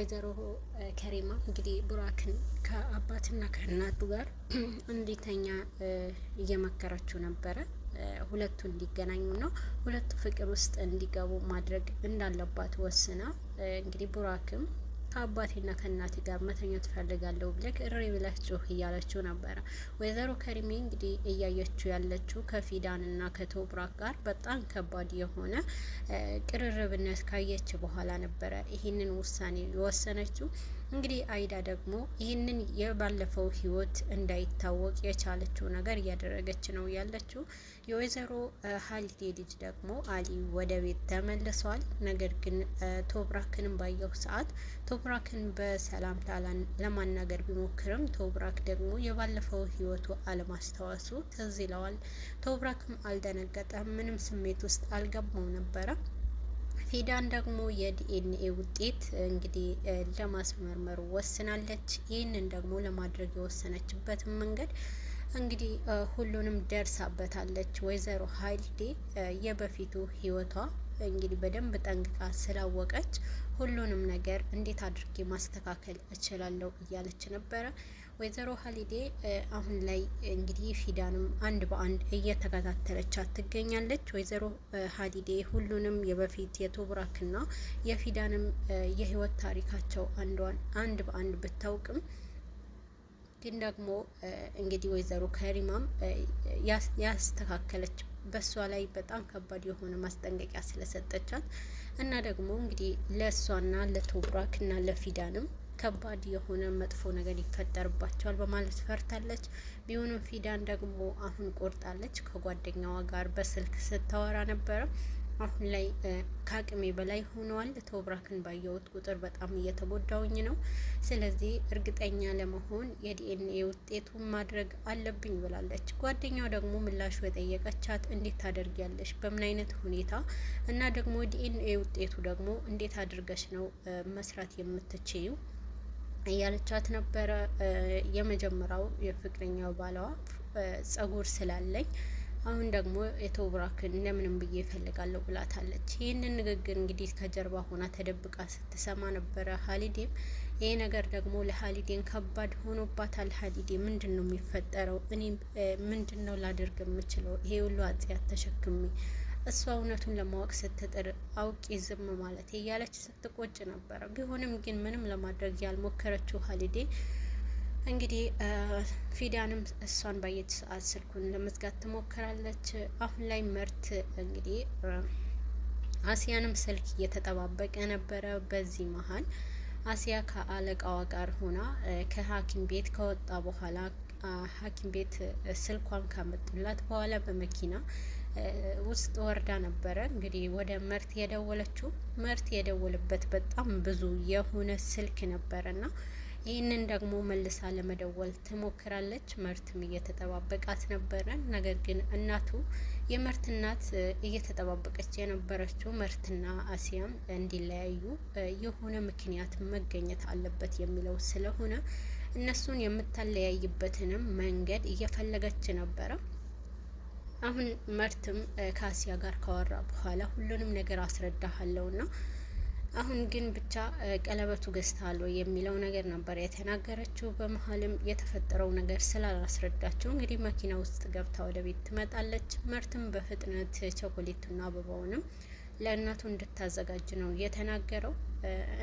ወይዘሮ ከሪማ እንግዲህ ቡራክን ከአባትና ከእናቱ ጋር እንዲተኛ እየመከረችው ነበረ። ሁለቱ እንዲገናኙ ነው፣ ሁለቱ ፍቅር ውስጥ እንዲገቡ ማድረግ እንዳለባት ወስና እንግዲህ ቡራክም ከአባቴና ከእናቴ ጋር መተኛት ፈልጋለሁ ብለህ እሪ ብለህ ጮህ እያለችው ነበረ። ወይዘሮ ከሪሜ እንግዲህ እያየችው ያለችው ከፊዳንና ከቶብራክ ጋር በጣም ከባድ የሆነ ቅርርብነት ካየች በኋላ ነበረ ይህንን ውሳኔ የወሰነችው። እንግዲህ አይዳ ደግሞ ይህንን የባለፈው ህይወት እንዳይታወቅ የቻለችው ነገር እያደረገች ነው ያለችው። የወይዘሮ ሀሊዴ ልጅ ደግሞ አሊ ወደ ቤት ተመልሷል። ነገር ግን ቶብራክንም ባየው ሰዓት ቶብራክን በሰላምታ ለማናገር ቢሞክርም ቶብራክ ደግሞ የባለፈው ህይወቱ አለማስታወሱ ትዝ ይለዋል። ቶብራክም አልደነገጠም፣ ምንም ስሜት ውስጥ አልገባው ነበረ። ፊዳን ደግሞ የዲኤንኤ ውጤት እንግዲህ ለማስመርመር ወስናለች። ይህንን ደግሞ ለማድረግ የወሰነችበትን መንገድ እንግዲህ ሁሉንም ደርሳበታለች። ወይዘሮ ሀይልዴ የበፊቱ ህይወቷ እንግዲህ በደንብ ጠንቅቃ ስላወቀች ሁሉንም ነገር እንዴት አድርጌ ማስተካከል እችላለሁ እያለች ነበረ። ወይዘሮ ሀሊዴ አሁን ላይ እንግዲህ ፊዳንም አንድ በአንድ እየተከታተለቻት ትገኛለች። ወይዘሮ ሀሊዴ ሁሉንም የበፊት የቶብራክና የፊዳንም የህይወት ታሪካቸው አንድ በአንድ ብታውቅም ግን ደግሞ እንግዲህ ወይዘሮ ከሪማም ያስተካከለች በሷ ላይ በጣም ከባድ የሆነ ማስጠንቀቂያ ስለሰጠቻት እና ደግሞ እንግዲህ ለእሷና ለቶብራክ እና ለፊዳንም ከባድ የሆነ መጥፎ ነገር ይፈጠርባቸዋል በማለት ፈርታለች። ቢሆንም ፊዳን ደግሞ አሁን ቆርጣለች። ከጓደኛዋ ጋር በስልክ ስታወራ ነበረ። አሁን ላይ ከአቅሜ በላይ ሆነዋል። ቶብራክን ባየሁት ቁጥር በጣም እየተጎዳውኝ ነው። ስለዚህ እርግጠኛ ለመሆን የዲኤንኤ ውጤቱን ማድረግ አለብኝ ብላለች። ጓደኛው ደግሞ ምላሹ የጠየቀቻት እንዴት ታደርጊያለሽ፣ በምን አይነት ሁኔታ እና ደግሞ ዲኤንኤ ውጤቱ ደግሞ እንዴት አድርገሽ ነው መስራት የምትችዩ እያለቻት ነበረ። የመጀመሪያው የፍቅረኛው ባለዋ ጸጉር ስላለኝ አሁን ደግሞ የቶብራክን እንደምንም ብዬ እፈልጋለሁ ብላታለች። ይህንን ንግግር እንግዲህ ከጀርባ ሆና ተደብቃ ስትሰማ ነበረ ሀሊዴም። ይሄ ነገር ደግሞ ለሀሊዴን ከባድ ሆኖባታል። ሀሊዴ ምንድን ነው የሚፈጠረው? እኔ ምንድን ነው ላደርግ የምችለው? ይሄ ሁሉ አጽያት ተሸክሜ እሷ እውነቱን ለማወቅ ስትጥር አውቄ ዝም ማለት እያለች ስትቆጭ ነበረ። ቢሆንም ግን ምንም ለማድረግ ያልሞከረችው ሀሊዴ እንግዲህ ፊዳንም እሷን ባየች ሰዓት ስልኩን ለመዝጋት ትሞክራለች። አሁን ላይ መርት እንግዲህ አሲያንም ስልክ እየተጠባበቀ ነበረ። በዚህ መሀል አሲያ ከአለቃዋ ጋር ሆና ከሐኪም ቤት ከወጣ በኋላ ሐኪም ቤት ስልኳን ካመጡላት በኋላ በመኪና ውስጥ ወርዳ ነበረ እንግዲህ ወደ መርት የደወለችው። መርት የደወለበት በጣም ብዙ የሆነ ስልክ ነበረና ይህንን ደግሞ መልሳ ለመደወል ትሞክራለች። መርትም እየተጠባበቃት ነበረ። ነገር ግን እናቱ የመርት እናት እየተጠባበቀች የነበረችው መርትና አሲያም እንዲለያዩ የሆነ ምክንያት መገኘት አለበት የሚለው ስለሆነ እነሱን የምታለያይበትንም መንገድ እየፈለገች ነበረ። አሁን መርትም ከአሲያ ጋር ካወራ በኋላ ሁሉንም ነገር አስረዳሃለሁና አሁን ግን ብቻ ቀለበቱ ገዝተሃል ወይ የሚለው ነገር ነበር የተናገረችው። በመሀልም የተፈጠረው ነገር ስላላስረዳችው እንግዲህ መኪና ውስጥ ገብታ ወደ ቤት ትመጣለች። መርትም በፍጥነት ቸኮሌቱና አበባውንም ለእናቱ እንድታዘጋጅ ነው የተናገረው።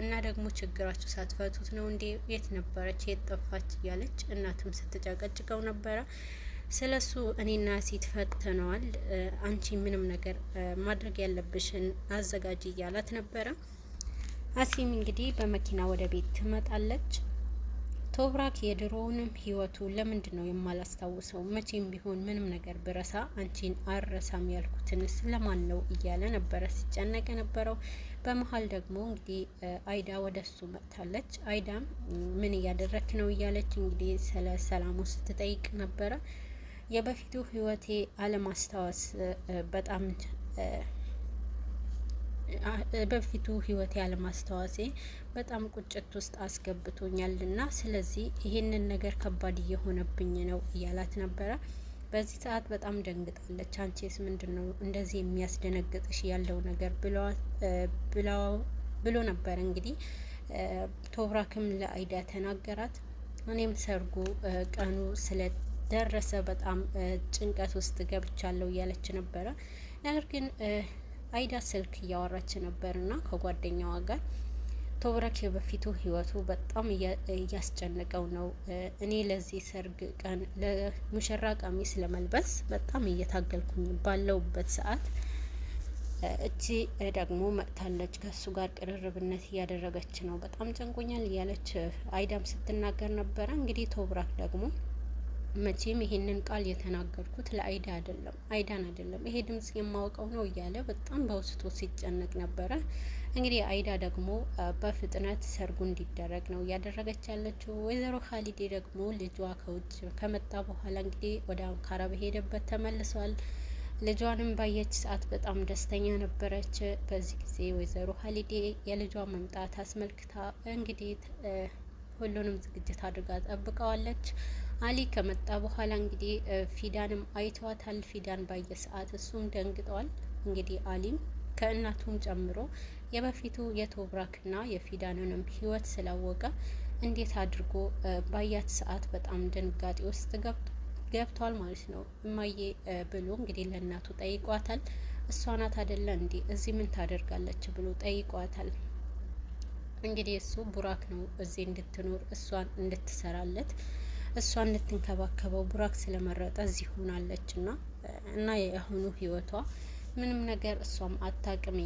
እና ደግሞ ችግራችሁ ሳትፈቱት ነው እንዴ? የት ነበረች? የት ጠፋች? እያለች እናትም ስትጨቀጭቀው ነበረ። ስለሱ እኔና ሴት ፈትነዋል፣ አንቺ ምንም ነገር ማድረግ ያለብሽን አዘጋጅ እያላት ነበረ። አሲም እንግዲህ በመኪና ወደ ቤት ትመጣለች። ቶብራክ የድሮውንም ህይወቱ ለምንድን ነው የማላስታውሰው? መቼም ቢሆን ምንም ነገር ብረሳ አንቺን አረሳም ያልኩትን ስለማን ነው እያለ ነበረ ሲጨነቅ የነበረው። በመሀል ደግሞ እንግዲህ አይዳ ወደ እሱ መጥታለች። አይዳም ምን እያደረክ ነው እያለች እንግዲህ ስለ ሰላሙ ስትጠይቅ ነበረ። የበፊቱ ህይወቴ አለማስታወስ በጣም በፊቱ ህይወቴ አለማስታወሴ በጣም ቁጭት ውስጥ አስገብቶኛልና ስለዚህ ይሄንን ነገር ከባድ እየሆነብኝ ነው እያላት ነበረ። በዚህ ሰዓት በጣም ደንግጣለች። አንቺስ ምንድነው እንደዚህ የሚያስደነግጥሽ ያለው ነገር ብሎ ነበር እንግዲህ ቶብራክም ለአይዳ ተናገራት። እኔም ሰርጉ ቀኑ ስለደረሰ በጣም ጭንቀት ውስጥ ገብቻለሁ እያለች ነበረ። ነገር ግን አይዳ ስልክ እያወራች ነበርና ከጓደኛዋ ጋር ቶብራክ የበፊቱ ህይወቱ በጣም እያስጨነቀው ነው። እኔ ለዚህ ሰርግ ቀን ለሙሽራ ቀሚስ ለመልበስ በጣም እየታገልኩኝ ባለውበት ሰዓት እቺ ደግሞ መጥታለች፣ ከሱ ጋር ቅርርብነት እያደረገች ነው፣ በጣም ጨንቆኛል እያለች አይዳም ስትናገር ነበረ። እንግዲህ ቶብራክ ደግሞ መቼም ይሄንን ቃል የተናገርኩት ለአይዳ አይደለም፣ አይዳን አይደለም፣ ይሄ ድምጽ የማውቀው ነው እያለ በጣም በውስጡ ሲጨነቅ ነበረ። እንግዲህ አይዳ ደግሞ በፍጥነት ሰርጉ እንዲደረግ ነው እያደረገች ያለችው። ወይዘሮ ኻሊዴ ደግሞ ልጇ ከውጭ ከመጣ በኋላ እንግዲህ ወደ አንካራ በሄደበት ተመልሷል። ልጇንም ባየች ሰዓት በጣም ደስተኛ ነበረች። በዚህ ጊዜ ወይዘሮ ኻሊዴ የልጇ መምጣት አስመልክታ እንግዲህ ሁሉንም ዝግጅት አድርጋ ጠብቀዋለች። አሊ ከመጣ በኋላ እንግዲህ ፊዳንም አይተዋታል። ፊዳን ባየ ሰዓት እሱም ደንግጧል። እንግዲህ አሊም ከእናቱም ጨምሮ የበፊቱ የቶብራክና የፊዳንንም ህይወት ስላወቀ እንዴት አድርጎ ባያት ሰዓት በጣም ድንጋጤ ውስጥ ገብቷል ማለት ነው። እማዬ ብሎ እንግዲህ ለእናቱ ጠይቋታል። እሷ ናት አይደለ እንዴ እዚህ ምን ታደርጋለች ብሎ ጠይቋታል። እንግዲህ እሱ ቡራክ ነው እዚህ እንድትኖር እሷን እንድትሰራለት እሷን እንድትንከባከበው ቡራክ ስለመረጠ እዚህ ሆናለች እና የአሁኑ ህይወቷ ምንም ነገር እሷም አታቅም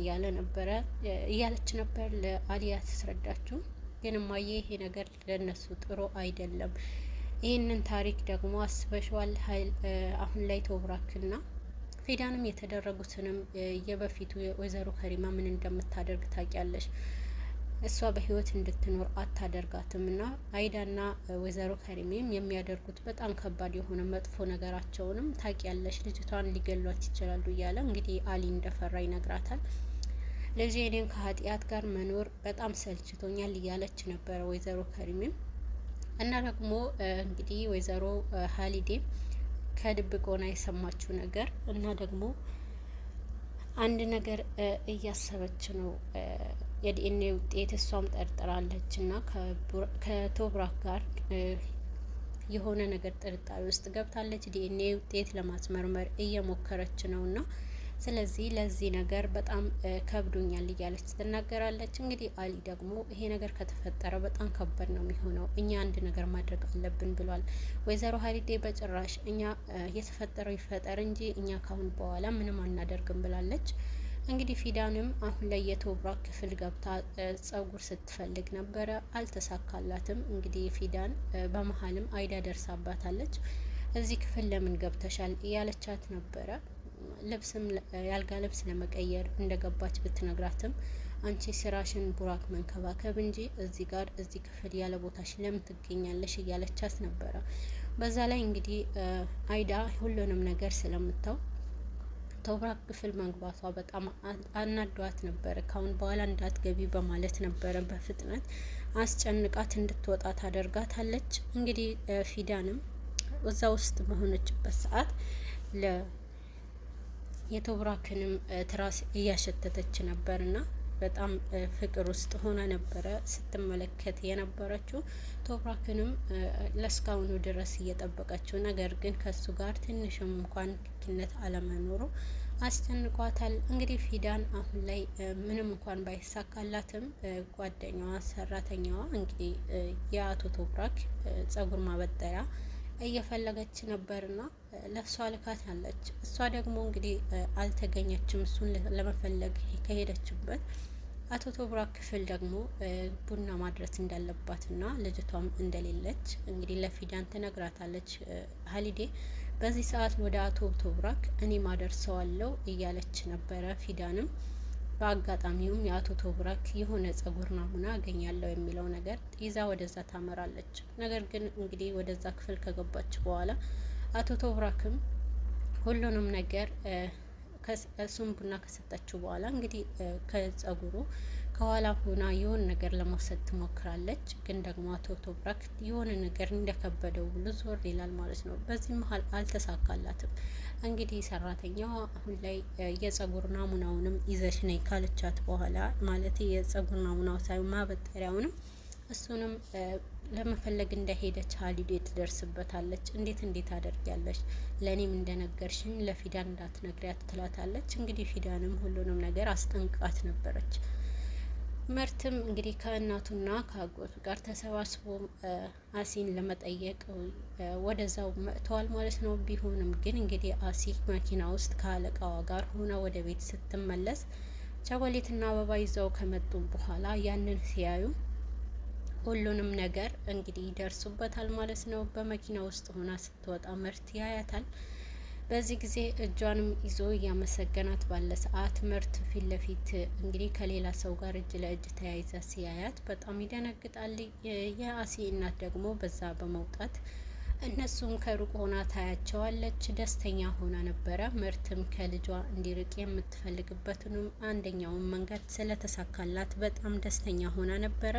እያለች ነበር ለአሊያ ተስረዳችሁ። ግን እማዬ ይሄ ነገር ለነሱ ጥሩ አይደለም። ይህንን ታሪክ ደግሞ አስበሽዋል? አሁን ላይ ቶብራክና ፊዳንም የተደረጉትንም የበፊቱ ወይዘሮ ከሪማ ምን እንደምታደርግ ታውቂያለሽ። እሷ በህይወት እንድትኖር አታደርጋትም እና አይዳና ወይዘሮ ከሪሜም የሚያደርጉት በጣም ከባድ የሆነ መጥፎ ነገራቸውንም ታውቂያለሽ። ልጅቷን ሊገሏት ይችላሉ እያለ እንግዲህ አሊ እንደፈራ ይነግራታል። ልጄ እኔን ከኃጢአት ጋር መኖር በጣም ሰልችቶኛል እያለች ነበረ ወይዘሮ ከሪሜም እና ደግሞ እንግዲህ ወይዘሮ ኻሊዴ ከድብቅ ሆና የሰማችው ነገር እና ደግሞ አንድ ነገር እያሰበች ነው። የዲኤንኤ ውጤት እሷም ጠርጥራለች እና ከቶብራክ ጋር የሆነ ነገር ጥርጣሬ ውስጥ ገብታለች። ዲኤንኤ ውጤት ለማስመርመር እየሞከረች ነው እና ስለዚህ ለዚህ ነገር በጣም ከብዶኛል እያለች ትናገራለች። እንግዲህ አሊ ደግሞ ይሄ ነገር ከተፈጠረ በጣም ከባድ ነው የሚሆነው፣ እኛ አንድ ነገር ማድረግ አለብን ብሏል። ወይዘሮ ኻሊዴ በጭራሽ እኛ የተፈጠረው ይፈጠር እንጂ እኛ ካሁን በኋላ ምንም አናደርግም ብላለች። እንግዲህ ፊዳንም አሁን ላይ የቶብራክ ክፍል ገብታ ጸጉር ስትፈልግ ነበረ፣ አልተሳካላትም። እንግዲህ ፊዳን በመሀልም አይዳ ደርሳባታለች። እዚህ ክፍል ለምን ገብተሻል እያለቻት ነበረ። ልብስም ያልጋ ልብስ ለመቀየር እንደገባች ብትነግራትም አንቺ ስራሽን ቡራክ መንከባከብ እንጂ እዚህ ክፍል ያለ ቦታሽ ለምን ትገኛለሽ እያለቻት ነበረ። በዛ ላይ እንግዲህ አይዳ ሁሉንም ነገር ስለምታው ቶብራክ ክፍል መግባቷ በጣም አናዷት ነበረ። ካሁን በኋላ እንዳትገቢ በማለት ነበረ በፍጥነት አስጨንቃት እንድትወጣ ታደርጋታለች። እንግዲህ ፊዳንም እዛ ውስጥ በሆነችበት ሰዓት የቶብራክንም ትራስ እያሸተተች ነበርና በጣም ፍቅር ውስጥ ሆና ነበረ ስትመለከት የነበረችው። ቶብራክንም ለስካሁኑ ድረስ እየጠበቀችው፣ ነገር ግን ከሱ ጋር ትንሽም እንኳን ግንኙነት አለመኖሩ አስጨንቋታል። እንግዲህ ፊዳን አሁን ላይ ምንም እንኳን ባይሳካላትም ጓደኛዋ ሰራተኛዋ እንግዲህ የአቶ ቶብራክ ጸጉር ማበጠሪያ እየፈለገች ነበርና ለሷ ልካት አለች። እሷ ደግሞ እንግዲህ አልተገኘችም። እሱን ለመፈለግ ከሄደችበት አቶ ቶብራክ ክፍል ደግሞ ቡና ማድረስ እንዳለባትና ልጅቷም እንደሌለች እንግዲህ ለፊዳን ትነግራታለች። ኻሊዴ በዚህ ሰዓት ወደ አቶ ቶብራክ እኔ ማደርሰዋለሁ እያለች ነበረ። ፊዳንም በአጋጣሚውም የአቶ ቶብራክ የሆነ ጸጉር ናሙና አገኛለሁ የሚለው ነገር ይዛ ወደዛ ታመራለች። ነገር ግን እንግዲህ ወደዛ ክፍል ከገባች በኋላ አቶ ቶብራክም ሁሉንም ነገር እሱም ቡና ከሰጠችው በኋላ እንግዲህ ከጸጉሩ ከኋላ ሆና የሆነ ነገር ለመውሰድ ትሞክራለች። ግን ደግሞ አቶ ቶብራክ የሆነ ነገር እንደከበደው ብሎ ዞር ይላል ማለት ነው። በዚህ መሀል አልተሳካላትም። እንግዲህ ሰራተኛዋ አሁን ላይ የጸጉር ናሙናውንም ይዘሽ ነይ ካለቻት በኋላ ማለት የጸጉር ናሙናው ሳይሆን ማበጠሪያውንም እሱንም ለመፈለግ እንደሄደች ሀሊዴ ትደርስበታለች። እንዴት አደርጊያለሽ? ለእኔም እንደነገርሽኝ ለፊዳን እንዳትነግሪያት ትላታለች። እንግዲህ ፊዳንም ሁሉንም ነገር አስጠንቅቃት ነበረች። ምርትም እንግዲህ ከእናቱና ከአጎቱ ጋር ተሰባስቦ አሲን ለመጠየቅ ወደዛው መጥተዋል ማለት ነው። ቢሆንም ግን እንግዲህ አሲ መኪና ውስጥ ከአለቃዋ ጋር ሆና ወደ ቤት ስትመለስ ቸኮሌትና አበባ ይዘው ከመጡ በኋላ ያንን ሲያዩ ሁሉንም ነገር እንግዲህ ይደርሱበታል ማለት ነው። በመኪና ውስጥ ሆና ስትወጣ ምርት ያያታል። በዚህ ጊዜ እጇንም ይዞ እያመሰገናት ባለ ሰዓት ምርት ፊት ለፊት እንግዲህ ከሌላ ሰው ጋር እጅ ለእጅ ተያይዛ ሲያያት በጣም ይደነግጣል። የአሲ እናት ደግሞ በዛ በመውጣት እነሱም ከሩቅ ሆና ታያቸዋለች። ደስተኛ ሆና ነበረ። ምርትም ከልጇ እንዲርቅ የምትፈልግበትንም አንደኛውን መንገድ ስለተሳካላት በጣም ደስተኛ ሆና ነበረ።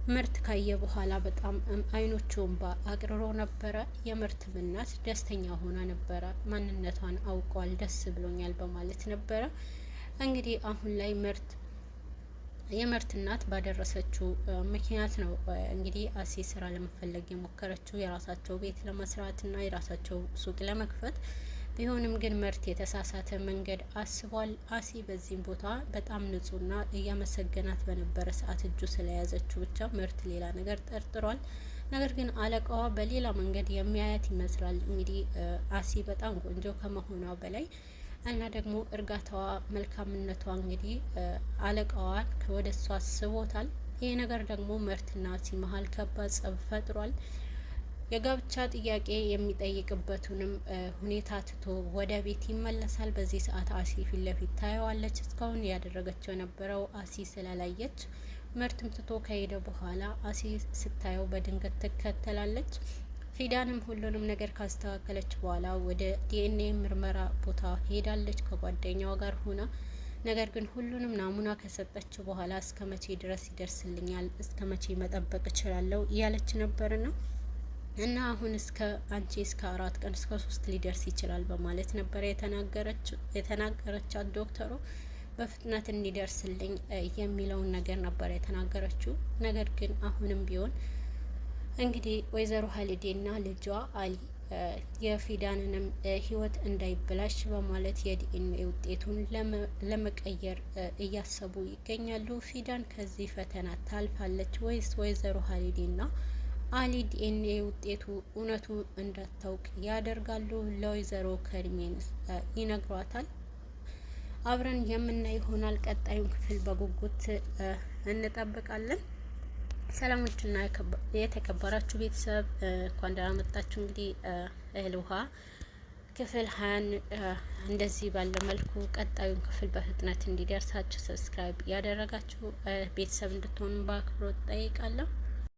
ምርት ካየ በኋላ በጣም አይኖቹን አቅርሮ ነበረ። የምርትም እናት ደስተኛ ሆና ነበረ። ማንነቷን አውቋል፣ ደስ ብሎኛል በማለት ነበረ። እንግዲህ አሁን ላይ የምርት እናት ባደረሰችው ምክንያት ነው እንግዲህ አሲ ስራ ለመፈለግ የሞከረችው የራሳቸው ቤት ለመስራት እና የራሳቸው ሱቅ ለመክፈት ቢሆንም ግን ምርት የተሳሳተ መንገድ አስቧል። አሲ በዚህም ቦታ በጣም ንጹህና እያመሰገናት በነበረ ሰዓት እጁ ስለያዘችው ብቻ ምርት ሌላ ነገር ጠርጥሯል። ነገር ግን አለቃዋ በሌላ መንገድ የሚያያት ይመስላል። እንግዲህ አሲ በጣም ቆንጆ ከመሆኗ በላይ እና ደግሞ እርጋታዋ፣ መልካምነቷ እንግዲህ አለቃዋ ወደ እሷ አስቦታል። ይህ ነገር ደግሞ ምርትና አሲ መሀል ከባድ ጸብ ፈጥሯል። የጋብቻ ጥያቄ የሚጠይቅበትንም ሁኔታ ትቶ ወደ ቤት ይመለሳል። በዚህ ሰዓት አሲ ፊት ለፊት ታየዋለች። እስካሁን ያደረገችው የነበረው አሲ ስላላየች ምርትም ትቶ ከሄደ በኋላ አሲ ስታየው በድንገት ትከተላለች። ፊዳንም ሁሉንም ነገር ካስተካከለች በኋላ ወደ ዲኤንኤ ምርመራ ቦታ ሄዳለች ከጓደኛዋ ጋር ሆና። ነገር ግን ሁሉንም ናሙና ከሰጠች በኋላ እስከ መቼ ድረስ ይደርስልኛል? እስከ መቼ መጠበቅ እችላለሁ? እያለች ነበርና እና አሁን አንቺ እስከ 4 ቀን እስከ 3 ሊደርስ ይችላል በማለት ነበር የተናገረቻት ዶክተሩ። በፍጥነት እንዲደርስልኝ የሚለውን ነገር ነበር የተናገረችው። ነገር ግን አሁንም ቢሆን እንግዲህ ወይዘሮ ሀሊዴና ልጇ አሊ የፊዳንንም ህይወት እንዳይበላሽ በማለት የዲኤንኤ ውጤቱን ለመቀየር እያሰቡ ይገኛሉ። ፊዳን ከዚህ ፈተና ታልፋለች ወይስ ወይዘሮ ሀሊዴና አሊ ዲኤንኤ ውጤቱ እውነቱ እንዳታውቅ ያደርጋሉ? ለወይዘሮ ከሪሜን ይነግሯታል? አብረን የምናይ ይሆናል። ቀጣዩን ክፍል በጉጉት እንጠብቃለን። ሰላሞችና የተከበራችሁ ቤተሰብ እንኳን ደህና መጣችሁ። እንግዲህ እህል ውሃ ክፍል 20 እንደዚህ ባለ መልኩ ቀጣዩን ክፍል በፍጥነት እንዲደርሳችሁ ሰብስክራይብ ያደረጋችሁ ቤተሰብ እንድትሆኑ በአክብሮት ጠይቃለሁ።